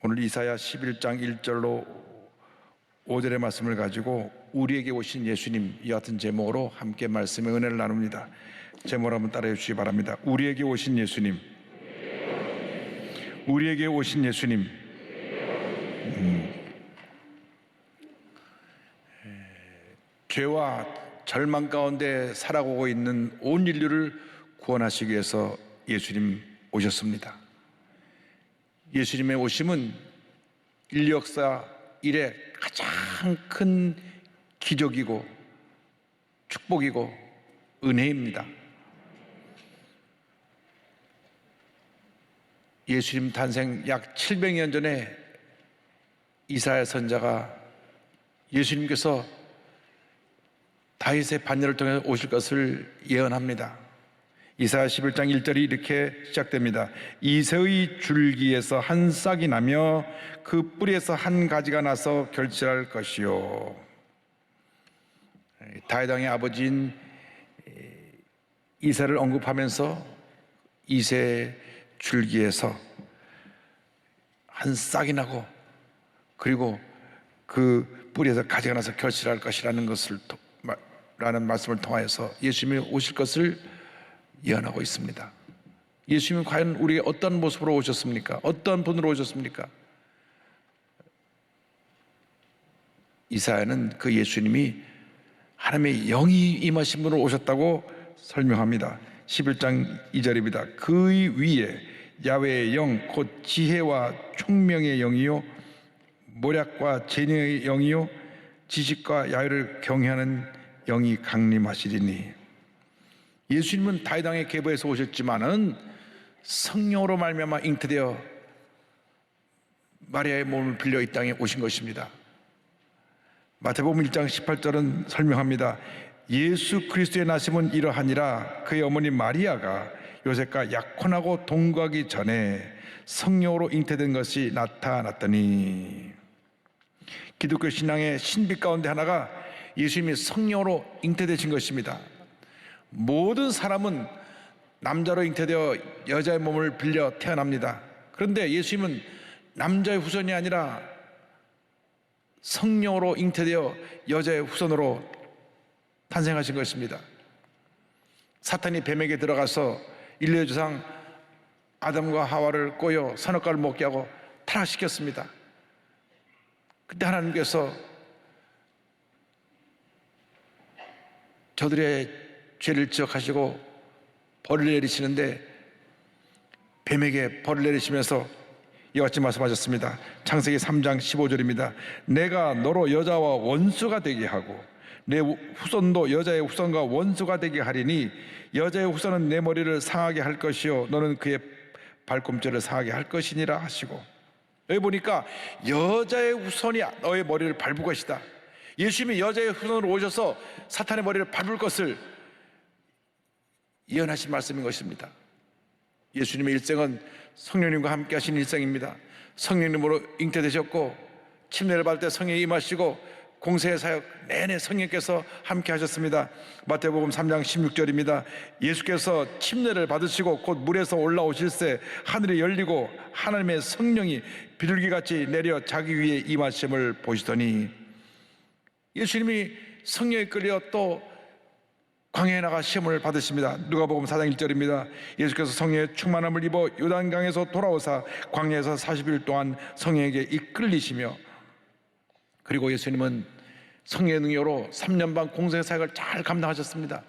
오늘 이사야 11장 1절로 5절의 말씀을 가지고 우리에게 오신 예수님, 이 같은 제목으로 함께 말씀의 은혜를 나눕니다. 제목을 한번 따라해 주시기 바랍니다. 우리에게 오신 예수님, 우리에게 오신 예수님. 죄와 절망 가운데 살아가고 있는 온 인류를 구원하시기 위해서 예수님 오셨습니다. 예수님의 오심은 인류 역사 이래 가장 큰 기적이고 축복이고 은혜입니다. 예수님 탄생 약 700년 전에 이사야 선지자가 예수님께서 다윗의 반열을 통해 오실 것을 예언합니다. 이사야 11장 1절이 이렇게 시작됩니다. 이새의 줄기에서 한 싹이 나며 그 뿌리에서 한 가지가 나서 결실할 것이요. 다윗 왕의 아버지인 이새를 언급하면서 이새의 줄기에서 한 싹이 나고 그리고 그 뿌리에서 가지가 나서 결실할 것이라는 것을 라는 말씀을 통하여서 예수님이 오실 것을 예언하고 있습니다. 예수님은 과연 우리에게 어떤 모습으로 오셨습니까? 어떤 분으로 오셨습니까? 이사야는 그 예수님이 하나님의 영이 임하신 분으로 오셨다고 설명합니다. 11장 2절입니다. 그의 위에 야훼의 영, 곧 지혜와 총명의 영이요 모략과 재능의 영이요 지식과 야유를 경외하는 영이 강림하시리니. 예수님은 다윗 왕의 계보에서 오셨지만은 성령으로 말미암아 잉태되어 마리아의 몸을 빌려 이 땅에 오신 것입니다. 마태복음 1장 18절은 설명합니다. 예수 그리스도의 나심은 이러하니라. 그의 어머니 마리아가 요셉과 약혼하고 동거하기 전에 성령으로 잉태된 것이 나타났더니. 기독교 신앙의 신비 가운데 하나가 예수님이 성령으로 잉태되신 것입니다. 모든 사람은 남자로 잉태되어 여자의 몸을 빌려 태어납니다. 그런데 예수님은 남자의 후손이 아니라 성령으로 잉태되어 여자의 후손으로 탄생하신 것입니다. 사탄이 뱀에게 들어가서 인류의 조상 아담과 하와를 꼬여 선악과를 먹게 하고 타락시켰습니다. 그때 하나님께서 저들의 죄를 지적하시고 벌을 내리시는데 뱀에게 벌을 내리시면서 이와 같이 말씀하셨습니다. 창세기 3장 15절입니다. 내가 너로 여자와 원수가 되게 하고 내 후손도 여자의 후손과 원수가 되게 하리니 여자의 후손은 내 머리를 상하게 할 것이요 너는 그의 발꿈치를 상하게 할 것이니라 하시고, 여기 보니까 여자의 후손이 너의 머리를 밟을 것이다. 예수님이 여자의 후손으로 오셔서 사탄의 머리를 밟을 것을 예언하신 말씀인 것입니다. 예수님의 일생은 성령님과 함께 하신 일생입니다. 성령님으로 잉태되셨고 침례를 받을 때 성령이 임하시고 공생의 사역 내내 성령께서 함께 하셨습니다. 마태복음 3장 16절입니다. 예수께서 침례를 받으시고 곧 물에서 올라오실새 하늘이 열리고 하나님의 성령이 비둘기같이 내려 자기 위에 임하심을 보시더니, 예수님이 성령에 끌려 또 광야에 나가 시험을 받으십니다. 누가복음 4장 1절입니다. 예수께서 성령의 충만함을 입어 요단강에서 돌아오사 광야에서 40일 동안 성령에게 이끌리시며, 그리고 예수님은 성령의 능력으로 3년 반 공생의 사역을 잘 감당하셨습니다.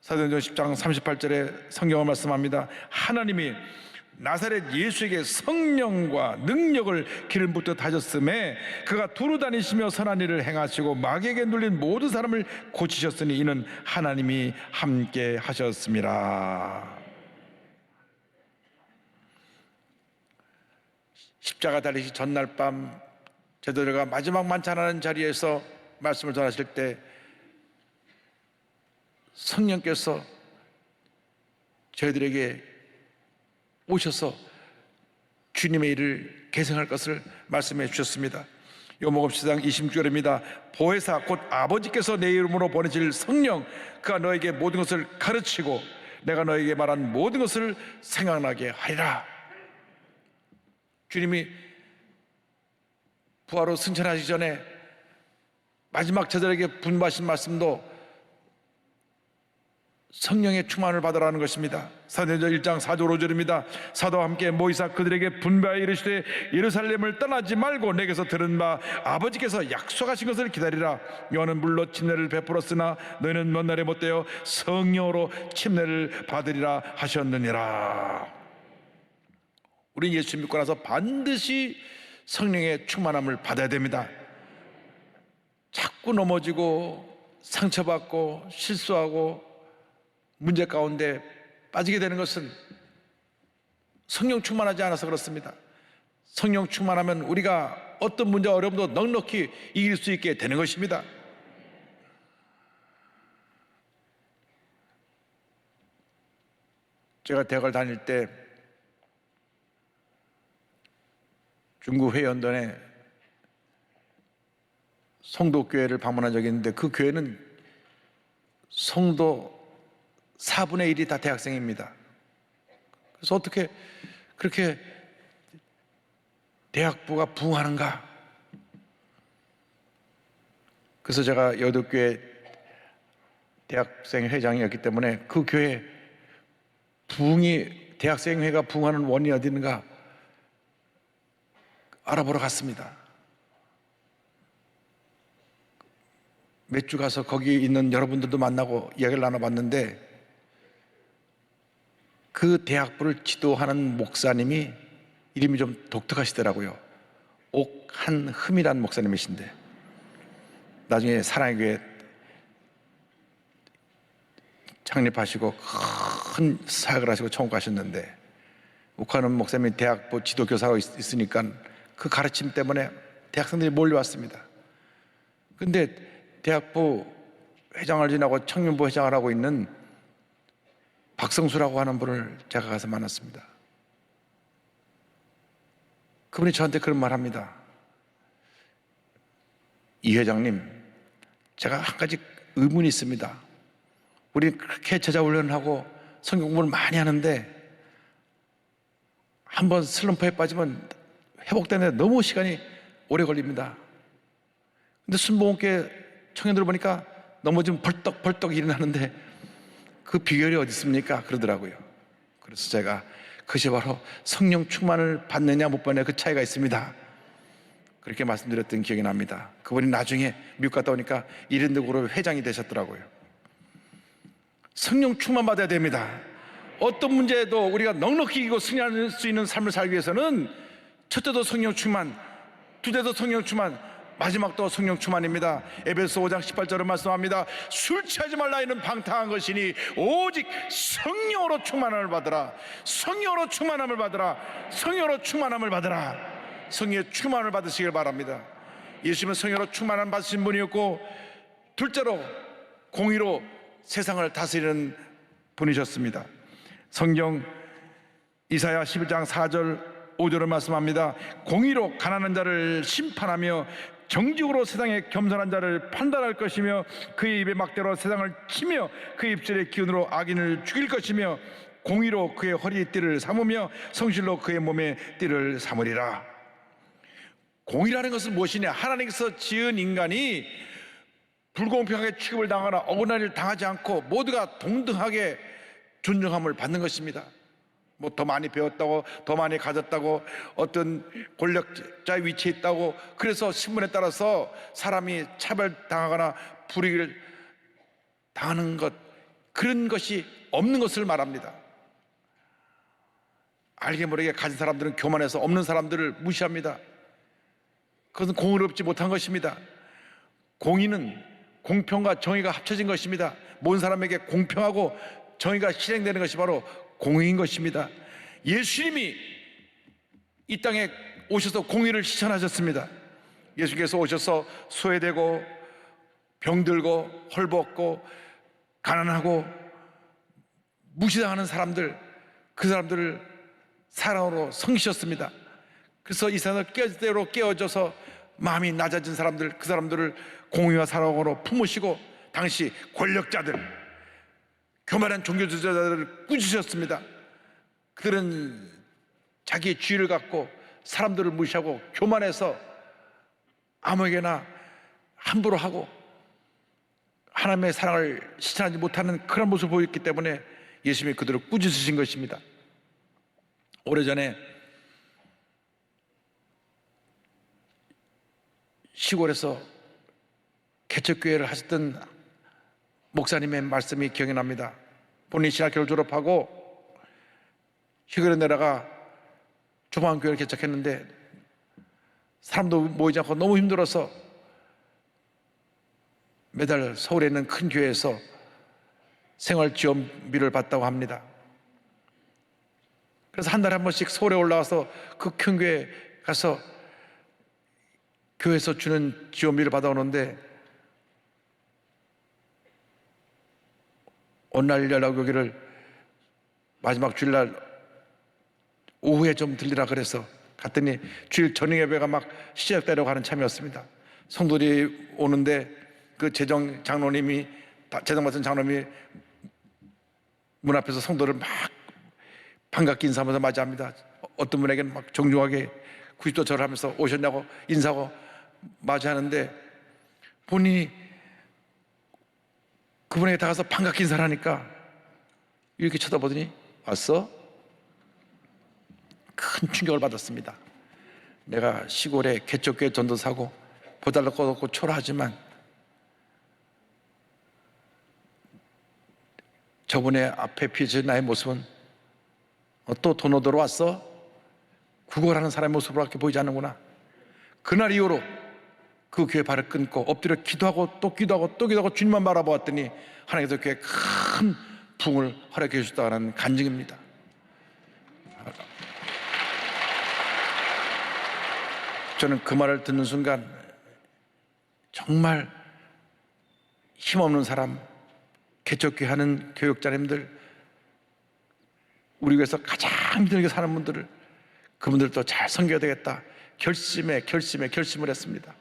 사도행전 10장 38절에 성경을 말씀합니다. 하나님이 나사렛 예수에게 성령과 능력을 기름 붓듯 하셨음에 그가 두루 다니시며 선한 일을 행하시고 마귀에게 눌린 모든 사람을 고치셨으니 이는 하나님이 함께 하셨습니다. 십자가 달리시 전날 밤 제자들과 마지막 만찬하는 자리에서 말씀을 전하실 때 성령께서 저희들에게 오셔서 주님의 일을 계승할 것을 말씀해 주셨습니다. 요목업 10장 26절입니다. 보혜사 곧 아버지께서 내 이름으로 보내실 성령, 그가 너에게 모든 것을 가르치고 내가 너에게 말한 모든 것을 생각나게 하리라. 주님이 부활로 승천하시기 전에 마지막 제자에게 분부하신 말씀도 성령의 충만을 받으라는 것입니다. 사도행전 1장 4절 5절입니다. 사도와 함께 모이사 그들에게 분부하여 이르시되 예루살렘을 떠나지 말고 내게서 들은 바 아버지께서 약속하신 것을 기다리라. 요한은 물로 침례를 베풀었으나 너희는 먼 날에 못되어 성령으로 침례를 받으리라 하셨느니라. 우리는 예수 믿고 나서 반드시 성령의 충만함을 받아야 됩니다. 자꾸 넘어지고 상처받고 실수하고 문제 가운데 빠지게 되는 것은 성령 충만하지 않아서 그렇습니다. 성령 충만하면 우리가 어떤 문제와 어려움도 넉넉히 이길 수 있게 되는 것입니다. 제가 대학을 다닐 때 중국 회연던에 성도교회를 방문한 적이 있는데 그 교회는 성도 4분의 1이 다 대학생입니다. 그래서 어떻게 그렇게 대학부가 부흥하는가? 그래서 제가 여덕교회 대학생 회장이었기 때문에 그 교회 부흥이 대학생회가 부흥하는 원인이 어디 있는가 알아보러 갔습니다. 몇 주 가서 거기 있는 여러분들도 만나고 이야기를 나눠봤는데 그 대학부를 지도하는 목사님이 이름이 좀 독특하시더라고요. 옥한흠이라는 목사님이신데 나중에 사랑의 교회 창립하시고 큰 사역을 하시고 천국가셨는데 옥한흠 목사님이 대학부 지도교사로 있으니까 그 가르침 때문에 대학생들이 몰려왔습니다. 근데 대학부 회장을 지나고 청년부 회장을 하고 있는 박성수라고 하는 분을 제가 가서 만났습니다. 그분이 저한테 그런 말 합니다. 이 회장님, 제가 한 가지 의문이 있습니다. 우리 그렇게 제자훈련하고 성경 공부를 많이 하는데 한번 슬럼프에 빠지면 회복되는데 너무 시간이 오래 걸립니다. 근데 순복음교회 청년들 보니까 넘어지면 벌떡벌떡 일어나는데 그 비결이 어디 있습니까? 그러더라고요. 그래서 제가 그것이 바로 성령 충만을 받느냐 못 받느냐 그 차이가 있습니다. 그렇게 말씀드렸던 기억이 납니다. 그분이 나중에 미국 갔다 오니까 이랜드그룹 회장이 되셨더라고요. 성령 충만 받아야 됩니다. 어떤 문제에도 우리가 넉넉히 이기고 승리할 수 있는 삶을 살기 위해서는 첫째도 성령 충만, 둘째도 성령 충만, 마지막도 성령 충만입니다. 에베소 5장 18절을 말씀합니다. 술 취하지 말라 이는 방탕한 것이니 오직 성령으로 충만함을 받으라. 성령으로 충만함을 받으라. 성령으로 충만함을 받으라. 성령의 충만을 받으시길 바랍니다. 예수님은 성령으로 충만함 받으신 분이었고 둘째로 공의로 세상을 다스리는 분이셨습니다. 성경 이사야 11장 4절 5절을 말씀합니다. 공의로 가난한 자를 심판하며 정직으로 세상에 겸손한 자를 판단할 것이며 그의 입의 막대로 세상을 치며 그의 입술의 기운으로 악인을 죽일 것이며 공의로 그의 허리에 띠를 삼으며 성실로 그의 몸에 띠를 삼으리라. 공의라는 것은 무엇이냐? 하나님께서 지은 인간이 불공평하게 취급을 당하거나 억울한 일을 당하지 않고 모두가 동등하게 존중함을 받는 것입니다. 뭐 더 많이 배웠다고, 더 많이 가졌다고, 어떤 권력자의 위치에 있다고, 그래서 신분에 따라서 사람이 차별당하거나 불이익을 당하는 것, 그런 것이 없는 것을 말합니다. 알게 모르게 가진 사람들은 교만해서 없는 사람들을 무시합니다. 그것은 공의롭지 못한 것입니다. 공의는 공평과 정의가 합쳐진 것입니다. 모든 사람에게 공평하고 정의가 실행되는 것이 바로 공의인 것입니다. 예수님이 이 땅에 오셔서 공의를 실천하셨습니다. 예수께서 오셔서 소외되고 병들고 헐벗고 가난하고 무시당하는 사람들, 그 사람들을 사랑으로 섬기셨습니다. 그래서 이 세상을 깨어지대로 깨어져서 마음이 낮아진 사람들, 그 사람들을 공의와 사랑으로 품으시고 당시 권력자들, 교만한 종교지도자들을 꾸짖으셨습니다. 그들은 자기의 지위를 갖고 사람들을 무시하고 교만해서 아무에게나 함부로 하고 하나님의 사랑을 실천하지 못하는 그런 모습을 보였기 때문에 예수님이 그들을 꾸짖으신 것입니다. 오래전에 시골에서 개척교회를 하셨던 목사님의 말씀이 기억이 납니다. 본인이 신학교를 졸업하고 시골에 내려가 조그만 교회를 개척했는데 사람도 모이지 않고 너무 힘들어서 매달 서울에 있는 큰 교회에서 생활지원비를 받다고 합니다. 그래서 한 달에 한 번씩 서울에 올라가서 그 큰 교회에 가서 교회에서 주는 지원비를 받아오는데 어느 날 연락이 오기를 마지막 주일날 오후에 좀 들리라 그래서 갔더니 주일 저녁 예배가 막 시작되려고 하는 참이었습니다. 성도들이 오는데 그 재정 맡은 장로님이 문 앞에서 성도를 막 반갑게 인사하면서 맞이합니다. 어떤 분에게는 막 정중하게 90도 절을 하면서 오셨냐고 인사하고 맞이하는데 본인이 그분에게 다가서 반갑게 인사를 하니까 이렇게 쳐다보더니 왔어? 큰 충격을 받았습니다. 내가 시골에 개척교회 전도사고 보잘것도 없고 초라하지만 저분의 앞에 비춰진 나의 모습은 또 돈 얻으러 왔어? 구걸하는 사람의 모습으로밖에 보이지 않는구나. 그날 이후로 그 교회 발을 끊고 엎드려 기도하고 또 기도하고 또 기도하고 주님만 바라보았더니 하나님께서 교회에 큰 부흥을 허락해 주셨다는 간증입니다. 저는 그 말을 듣는 순간 정말 힘없는 사람, 개척교회 하는 교육자님들, 우리 교회에서 가장 힘들게 사는 분들을 그분들도 잘 섬겨야 되겠다 결심을 했습니다.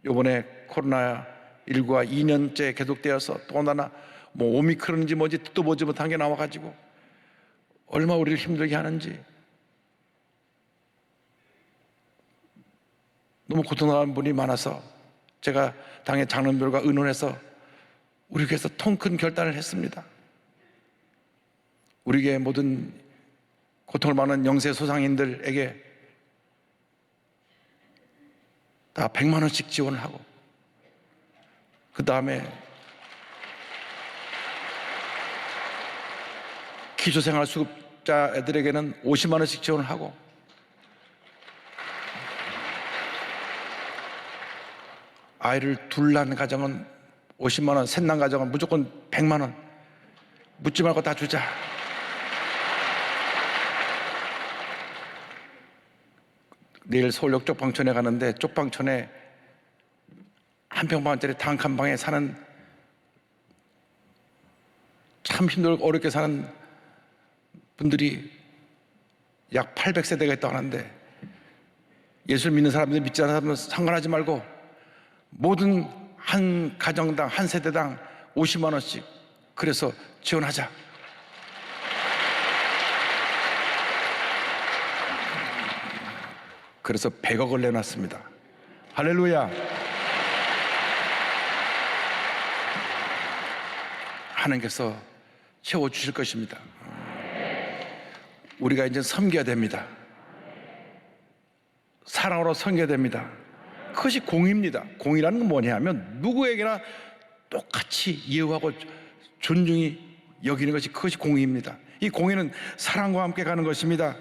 이번에 코로나19가 2년째 계속되어서 또 하나 오미크론인지 뭔지 듣도 보지 못한 게 나와가지고 얼마나 우리를 힘들게 하는지 너무 고통당하는 분이 많아서 제가 당의 장로님들과 의논해서 우리 교회에서 통 큰 결단을 했습니다. 우리 교회 모든 고통을 받는 영세 소상인들에게 다 100만 원씩 지원을 하고 그 다음에 기초생활수급자 애들에게는 50만 원씩 지원을 하고 아이를 둘 낳은 가정은 50만 원, 셋 낳은 가정은 무조건 100만 원 묻지 말고 다 주자. 내일 서울역 쪽방촌에 가는데 쪽방촌에 한 평방짜리 단칸 방에 사는 참 힘들고 어렵게 사는 분들이 약 800세대가 있다고 하는데 예수를 믿는 사람들 믿지 않는 사람들은 상관하지 말고 모든 한 가정당 한 세대당 50만 원씩 그래서 지원하자. 그래서 100억을 내놨습니다. 할렐루야. 하나님께서 채워주실 것입니다. 우리가 이제 섬겨야 됩니다. 사랑으로 섬겨야 됩니다. 그것이 공의입니다. 공의라는 건 뭐냐 하면 누구에게나 똑같이 예우하고 존중히 여기는 것이 그것이 공의입니다. 이 공의는 사랑과 함께 가는 것입니다.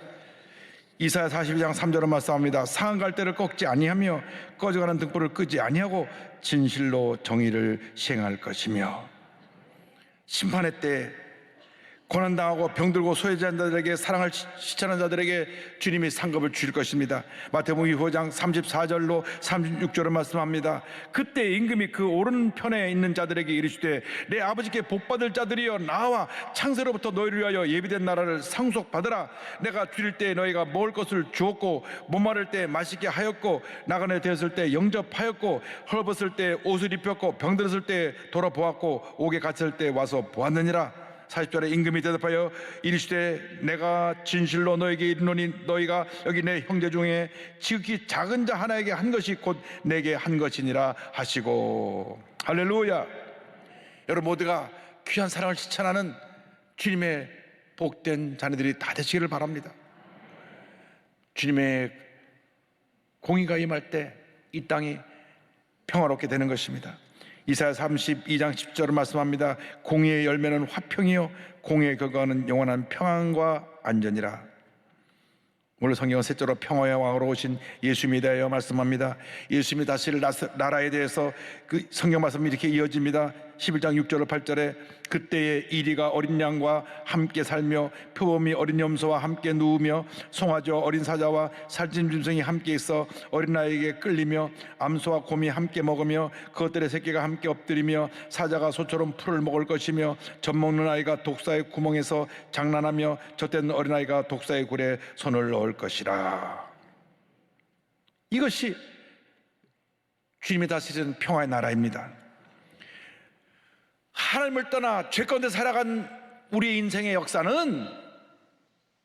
이사야 42장 3절은 말씀합니다. 상한 갈대를 꺾지 아니하며 꺼져가는 등불을 끄지 아니하고 진실로 정의를 시행할 것이며 심판의 때 고난당하고 병들고 소외된 자들에게 사랑을 실천한 자들에게 주님이 상급을 주실 것입니다. 마태복음 5장 34절로 36절을 말씀합니다. 그때 임금이 그 오른편에 있는 자들에게 이르시되 내 아버지께 복받을 자들이여 나와 창세로부터 너희를 위하여 예비된 나라를 상속받으라. 내가 줄일 때 너희가 먹을 것을 주었고 목마를 때 마시게 하였고 나그네 되었을 때 영접하였고 헐벗을 때 옷을 입혔고 병들었을 때 돌아보았고 옥에 갇혔을 때 와서 보았느니라. 40절에 임금이 대답하여 이르시되 내가 진실로 너에게 이르노니 너희가 여기 내 형제 중에 지극히 작은 자 하나에게 한 것이 곧 내게 한 것이니라 하시고. 할렐루야. 여러분 모두가 귀한 사랑을 실천하는 주님의 복된 자녀들이 다 되시기를 바랍니다. 주님의 공의가 임할 때 이 땅이 평화롭게 되는 것입니다. 이사야 32장 10절을 말씀합니다. 공의의 열매는 화평이요 공의의 결과는 영원한 평안과 안전이라. 오늘 성경은 셋째로 평화의 왕으로 오신 예수님에 대하여 말씀합니다. 예수님이 다스릴 나라에 대해서 그 성경 말씀이 이렇게 이어집니다. 11장 6절 8절에 그때에 이리가 어린 양과 함께 살며 표범이 어린 염소와 함께 누우며 송아지와 어린 사자와 살찐 짐승이 함께 있어 어린아이에게 끌리며 암소와 곰이 함께 먹으며 그것들의 새끼가 함께 엎드리며 사자가 소처럼 풀을 먹을 것이며 젖먹는 아이가 독사의 구멍에서 장난하며 젖된 어린아이가 독사의 굴에 손을 넣을 것이라. 이것이 주님이 다스리는 평화의 나라입니다. 하나님을 떠나 죄 가운데 살아간 우리의 인생의 역사는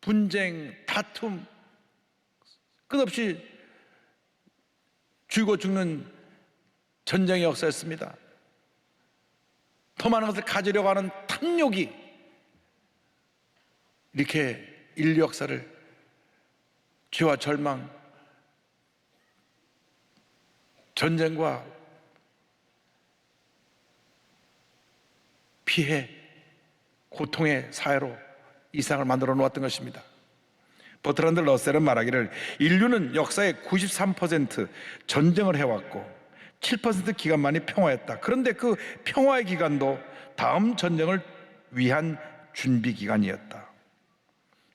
분쟁, 다툼, 끝없이 죽고 죽는 전쟁의 역사였습니다. 더 많은 것을 가지려고 하는 탐욕이 이렇게 인류 역사를 죄와 절망, 전쟁과 피해, 고통의 사회로 이 세상을 만들어 놓았던 것입니다. 버트란드 러셀은 말하기를 인류는 역사의 93% 전쟁을 해왔고 7% 기간만이 평화였다. 그런데 그 평화의 기간도 다음 전쟁을 위한 준비 기간이었다.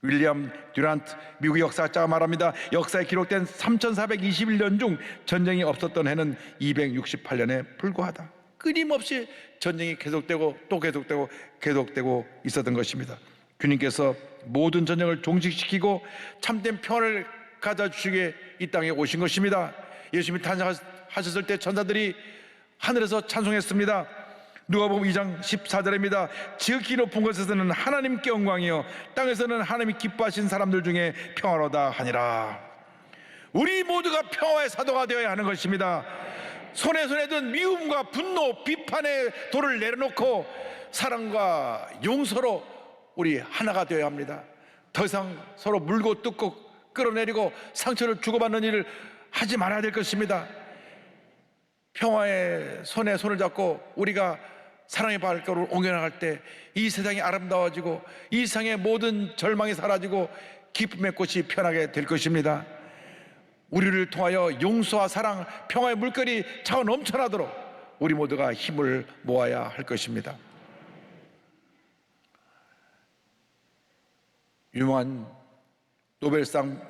윌리엄 듀란트 미국 역사학자가 말합니다. 역사에 기록된 3421년 중 전쟁이 없었던 해는 268년에 불과하다. 끊임없이 전쟁이 계속되고 또 계속되고 있었던 것입니다. 주님께서 모든 전쟁을 종식시키고 참된 평화를 가져주시기에 이 땅에 오신 것입니다. 예수님이 탄생하셨을 때 천사들이 하늘에서 찬송했습니다. 누가복음 2장 14절입니다. 지극히 높은 곳에서는 하나님께 영광이요 땅에서는 하나님이 기뻐하신 사람들 중에 평화로다 하니라. 우리 모두가 평화의 사도가 되어야 하는 것입니다. 손에 든 미움과 분노, 비판의 돌을 내려놓고 사랑과 용서로 우리 하나가 되어야 합니다. 더 이상 서로 물고 뜯고 끌어내리고 상처를 주고받는 일을 하지 말아야 될 것입니다. 평화의 손에 손을 잡고 우리가 사랑의 발걸음을 옮겨나갈 때 이 세상이 아름다워지고 이 세상의 모든 절망이 사라지고 기쁨의 꽃이 피어나게 될 것입니다. 우리를 통하여 용서와 사랑, 평화의 물결이 차고 넘쳐나도록 우리 모두가 힘을 모아야 할 것입니다. 유명한 노벨상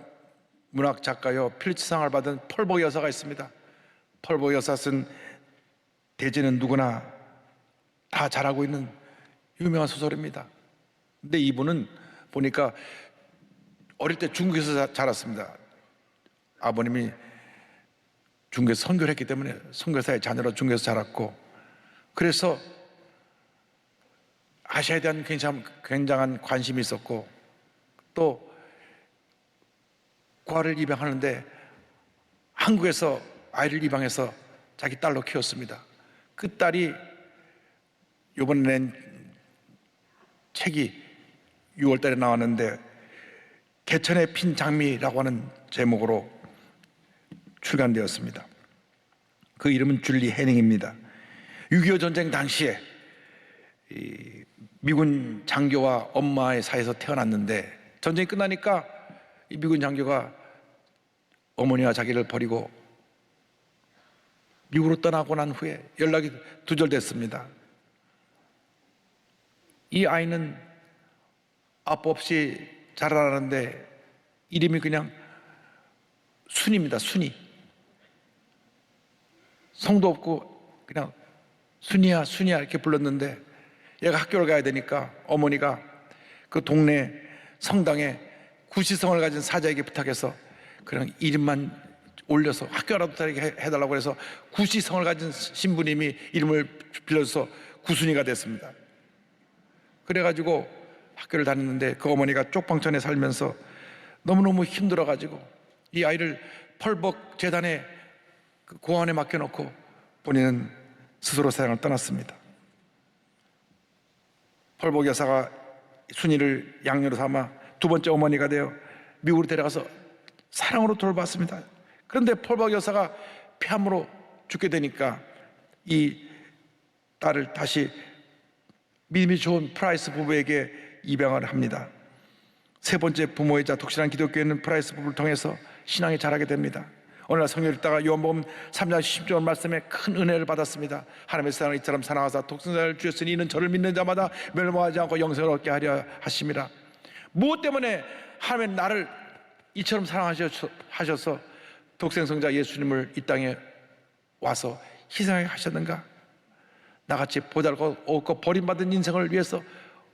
문학 작가요 필리츠상을 받은 펄보 여사가 있습니다. 펄보 여사 쓴 대지는 누구나 다 잘 알고 있는 유명한 소설입니다. 근데 이분은 보니까 어릴 때 중국에서 자랐습니다. 아버님이 중국에서 선교를 했기 때문에 선교사의 자녀로 중국에서 자랐고, 그래서 아시아에 대한 굉장한 관심이 있었고, 또 과를 입양하는데 한국에서 아이를 입양해서 자기 딸로 키웠습니다. 그 딸이 이번에 낸 책이 6월 달에 나왔는데 개천에 핀 장미라고 하는 제목으로 출간되었습니다. 그 이름은 줄리 해닝입니다. 6.25 전쟁 당시에 미군 장교와 엄마의 사이에서 태어났는데 전쟁이 끝나니까 이 미군 장교가 어머니와 자기를 버리고 미국으로 떠나고 난 후에 연락이 두절됐습니다. 이 아이는 아빠 없이 자라나는데 이름이 그냥 순입니다. 순이. 성도 없고 그냥 순이야 순이야 이렇게 불렀는데 얘가 학교를 가야 되니까 어머니가 그 동네 성당에 구시성을 가진 사자에게 부탁해서 그냥 이름만 올려서 학교라도 다니게 해달라고 해서 구시성을 가진 신부님이 이름을 빌려줘서 구순이가 됐습니다. 그래가지고 학교를 다녔는데 그 어머니가 쪽방촌에 살면서 너무너무 힘들어가지고 이 아이를 펄벅 재단에 그 고아원에 맡겨놓고 본인은 스스로 세상을 떠났습니다. 펄벅 여사가 순이를 양녀로 삼아 두 번째 어머니가 되어 미국으로 데려가서 사랑으로 돌봤습니다. 그런데 펄벅 여사가 폐암으로 죽게 되니까 이 딸을 다시 믿음이 좋은 프라이스 부부에게 입양을 합니다. 세 번째 부모이자 독실한 기독교에 있는 프라이스 부부를 통해서 신앙이 자라게 됩니다. 어느 날 성경을 읽다가 요한복음 3장 10절 말씀에 큰 은혜를 받았습니다. 하나님의 세상을 이처럼 사랑하사 독생자를 주셨으니 이는 저를 믿는 자마다 멸망하지 않고 영생을 얻게 하려 하심이라. 무엇 때문에 하나님의 나를 이처럼 사랑하셔서 독생성자 예수님을 이 땅에 와서 희생하게 하셨는가? 나같이 보잘것없고 버림받은 인생을 위해서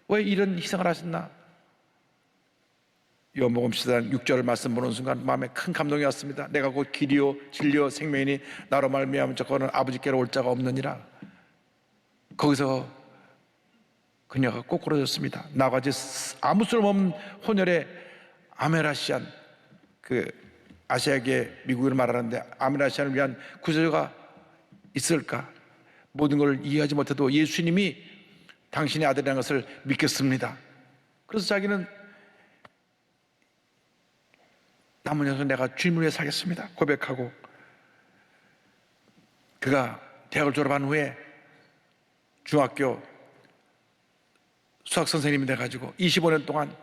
왜 이런 희생을 하셨나? 요한복음 10장 6절 말씀 보는 순간 마음에 큰 감동이 왔습니다. 내가 곧 길이요 진리요 생명이니 나로 말미암은 저거는 아버지께로 올 자가 없느니라. 거기서 그녀가 꼬꾸라졌습니다. 나같이 아무 쓸모없는 혼혈의 아메라시안, 그 아시아계 미국을 말하는데 아메라시안을 위한 구세주가 있을까? 모든 걸 이해하지 못해도 예수님이 당신의 아들이라는 것을 믿겠습니다. 그래서 자기는 남은 여생 내가 주님을 위해 살겠습니다 고백하고, 그가 대학을 졸업한 후에 중학교 수학 선생님이 돼가지고 25년 동안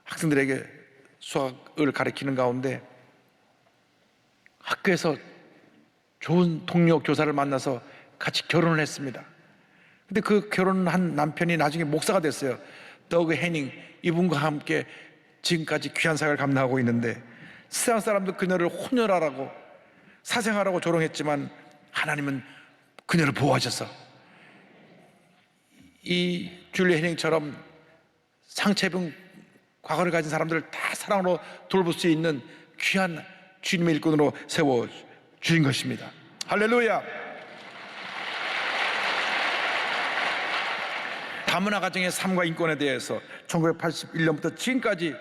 학생들에게 수학을 가르치는 가운데 학교에서 좋은 동료 교사를 만나서 같이 결혼을 했습니다. 근데 그 결혼한 남편이 나중에 목사가 됐어요. 더그 해닝, 이분과 함께 지금까지 귀한 사역을 감당하고 있는데, 세상 사람도 그녀를 혼혈하라고 사생하라고 조롱했지만 하나님은 그녀를 보호하셔서 이 줄리 해닝처럼 상처 입은 과거를 가진 사람들을 다 사랑으로 돌볼 수 있는 귀한 주님의 일꾼으로 세워주신 것입니다. 할렐루야. 다문화 가정의 삶과 인권에 대해서 1981년부터 지금까지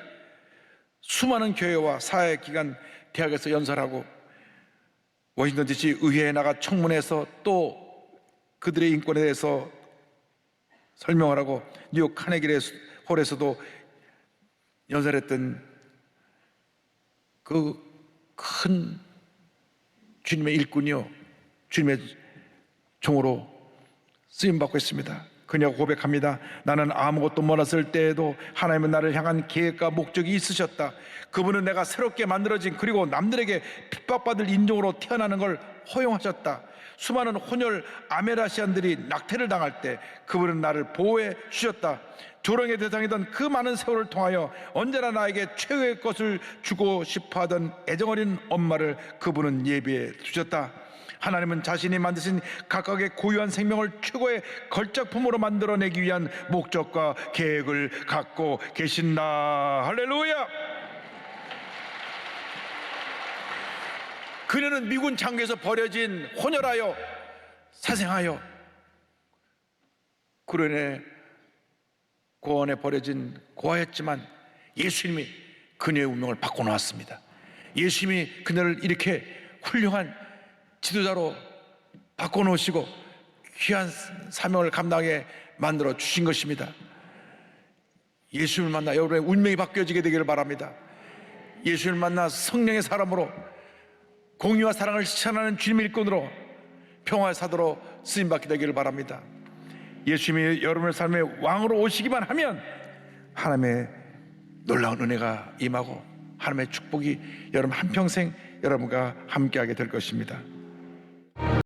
수많은 교회와 사회기관, 대학에서 연설하고 워싱턴 DC 의회에 나가 청문회에서 또 그들의 인권에 대해서 설명을 하고 뉴욕 카네기 홀에서도 연설했던 그 큰 주님의 일꾼이요, 주님의 종으로 쓰임받고 있습니다. 그녀가 고백합니다. 나는 아무것도 몰랐을 때에도 하나님은 나를 향한 계획과 목적이 있으셨다. 그분은 내가 새롭게 만들어진, 그리고 남들에게 핍박받을 인종으로 태어나는 걸 허용하셨다. 수많은 혼혈 아메라시안들이 낙태를 당할 때 그분은 나를 보호해 주셨다. 조롱의 대상이던 그 많은 세월을 통하여 언제나 나에게 최고의 것을 주고 싶어하던 애정어린 엄마를 그분은 예비해 주셨다. 하나님은 자신이 만드신 각각의 고유한 생명을 최고의 걸작품으로 만들어내기 위한 목적과 계획을 갖고 계신다. 할렐루야. 그녀는 미군 창고에서 버려진 혼혈하여 사생하여 그로 인해 고원에 버려진 고아였지만 예수님이 그녀의 운명을 바꿔놓았습니다. 예수님이 그녀를 이렇게 훌륭한 지도자로 바꿔놓으시고 귀한 사명을 감당하게 만들어 주신 것입니다. 예수님을 만나 여러분의 운명이 바뀌어지게 되기를 바랍니다. 예수님을 만나 성령의 사람으로 공의와 사랑을 실천하는 주님의 일꾼으로 평화의 사도로 쓰임받게 되기를 바랍니다. 예수님이 여러분의 삶의 왕으로 오시기만 하면 하나님의 놀라운 은혜가 임하고 하나님의 축복이 여러분 한평생 여러분과 함께하게 될 것입니다.